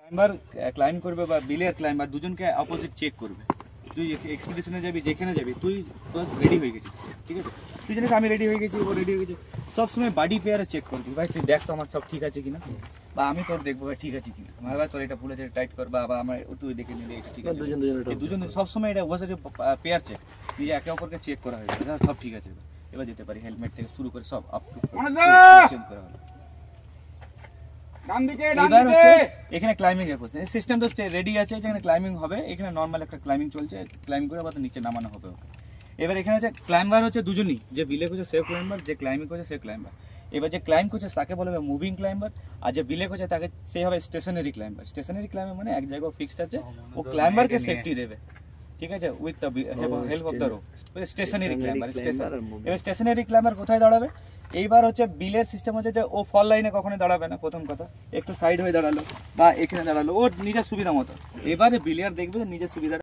Climber climb করবে বা বিলের ক্লাইম্বার দুজনকে অপোজিট চেক করবে। তুই এক্সপিডিশনে যাবি, যেখানে যাবি তুই রেডি হয়ে গেছিস, ঠিক আছে? তুই জানিস আমি রেডি হয়ে গেছি, ও রেডি হয়ে গেছে, সবসময় বাডি পেয়ারে চেক করবি, ভাই তুই দেখ তো আমার সব ঠিক আছে কিনা, বা আমি তোর দেখবো ভাই ঠিক আছে কিনা, ভাই তোর এটা ভুলে যায় টাইট কর, বা আমার তুই দেখে নিলে এটা ঠিক আছে। দুজন সবসময় এটা ওয়াজ পেয়ার চেক, নিজে একে অপরকে চেক করা হয়েছে, সব ঠিক আছে, এবার যেতে পারি। হেলমেট থেকে শুরু করে সব আপ টু চেক করা হলো। এবার হচ্ছে এখানে ক্লাইম্বিং এর প্রসেস, সিস্টেম তো রেডি আছে, যেখানে ক্লাইম্বিং হবে, এখানে নর্মাল একটা ক্লাইম্বিং চলছে, ক্লাইম্বিং করে আবার নিচে নামানো হবে ওকে। এবার এখানে হচ্ছে ক্লাইম্বার হচ্ছে দুজনই, যে বিলে করছে সে ক্লাইম্বার, যে ক্লাইম্বিং করছে সে ক্লাইম্বার। এবার যে ক্লাইম্ব করছে তাকে বলা হবে মুভিং ক্লাইম্বার, আর যে বিলে করছে তাকে সে হবে স্টেশনারি ক্লাইম্বার। স্টেশনারি ক্লাইম্বার মানে এক জায়গায় ফিক্সড আছে, ও ক্লাইম্বারকে সেফটি দেবে, ঠিক আছে, with the help of the rope. Stationary climber, এবার স্টেশনারি ক্লাইম্বার কোথায় দাঁড়াবে? এইবার হচ্ছে বিলের সিস্টেম হচ্ছে যে ও ফল লাইনে কখনোই দাঁড়াবে না, প্রথম কথা, একটু সাইড হয়ে দাঁড়ালো বা এখানে দাঁড়ালো ওর নিজের সুবিধা মতো। এবারে বিলিয়ার দেখবে নিজের সুবিধা